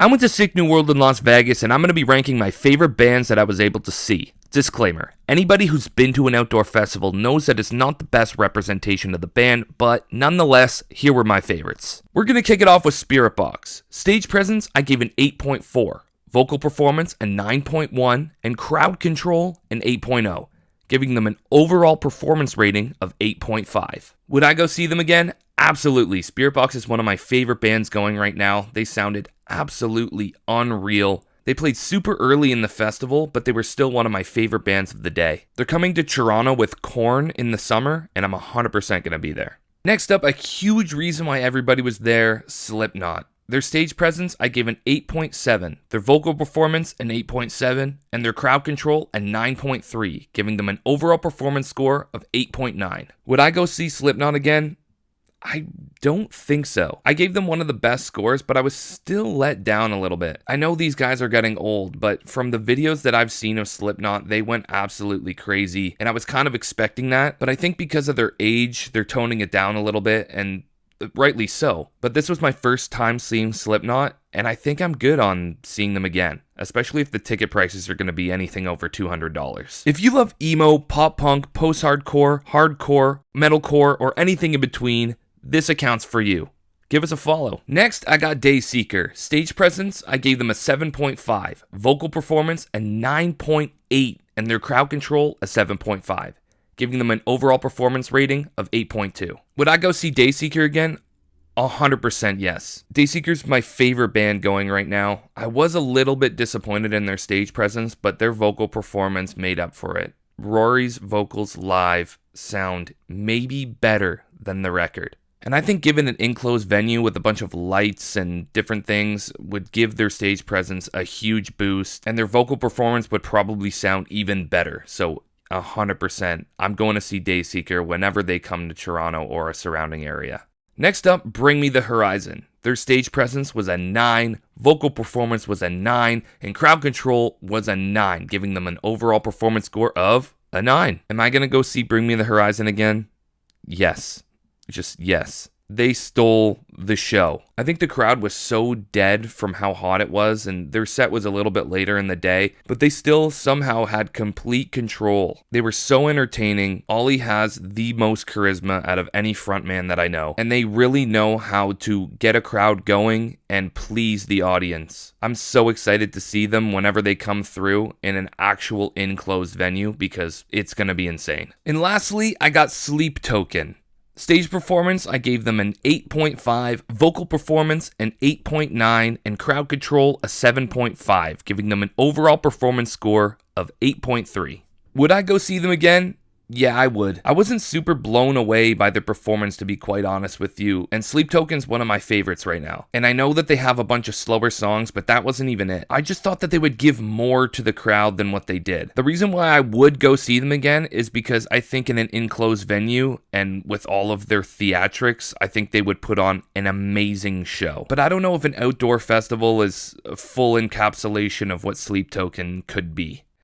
I went to Sick New World in Las Vegas, and I'm going to be ranking my favorite bands that I was able to see. Disclaimer, anybody who's been to an outdoor festival knows that it's not the best representation of the band, but nonetheless, here were my favorites. We're going to kick it off with Spiritbox. Stage presence, I gave an 8.4. Vocal performance, a 9.1. And crowd control, an 8.0. Giving them an overall performance rating of 8.5. Would I go see them again? Absolutely. Spiritbox is one of my favorite bands going right now. They sounded absolutely unreal. They played super early in the festival, but they were still one of my favorite bands of the day. They're coming to Toronto with Korn in the summer, and I'm 100% going to be there. Next up, a huge reason why everybody was there, Slipknot. Their stage presence, I gave an 8.7. Their vocal performance, an 8.7. And their crowd control, a 9.3, giving them an overall performance score of 8.9. Would I go see Slipknot again? I don't think so. I gave them one of the best scores, but I was still let down a little bit. I know these guys are getting old, but from the videos that I've seen of Slipknot, they went absolutely crazy, and I was kind of expecting that, but I think because of their age, they're toning it down a little bit, and rightly so. But this was my first time seeing Slipknot, and I think I'm good on seeing them again, especially if the ticket prices are going to be anything over $200. If you love emo, pop punk, post-hardcore, hardcore, metalcore, or anything in between, this accounts for you. Give us a follow. Next, I got Dayseeker. Stage presence, I gave them a 7.5. Vocal performance, a 9.8. And their crowd control, a 7.5. Giving them an overall performance rating of 8.2. Would I go see Dayseeker again? 100% yes. Dayseeker's my favorite band going right now. I was a little bit disappointed in their stage presence, but their vocal performance made up for it. Rory's vocals live sound maybe better than the record. And I think given an enclosed venue with a bunch of lights and different things would give their stage presence a huge boost, and their vocal performance would probably sound even better. So 100%, I'm going to see Dayseeker whenever they come to Toronto or a surrounding area. Next up, Bring Me the Horizon. Their stage presence was a 9, vocal performance was a 9, and crowd control was a 9, giving them an overall performance score of a 9. Am I going to go see Bring Me the Horizon again? Yes. Just yes. They stole the show. I think the crowd was so dead from how hot it was, and their set was a little bit later in the day, but they still somehow had complete control. They were so entertaining. Ollie has the most charisma out of any frontman that I know, and they really know how to get a crowd going and please the audience. I'm so excited to see them whenever they come through in an actual enclosed venue because it's going to be insane. And lastly, I got Sleep Token. Stage performance, I gave them an 8.5, vocal performance an 8.9, and crowd control a 7.5, giving them an overall performance score of 8.3. Would I go see them again? Yeah, I would. I wasn't super blown away by their performance, to be quite honest with you, and Sleep Token's one of my favorites right now. And I know that they have a bunch of slower songs, but that wasn't even it. I just thought that they would give more to the crowd than what they did. The reason why I would go see them again is because I think in an enclosed venue, and with all of their theatrics, I think they would put on an amazing show. But I don't know if an outdoor festival is a full encapsulation of what Sleep Token could be.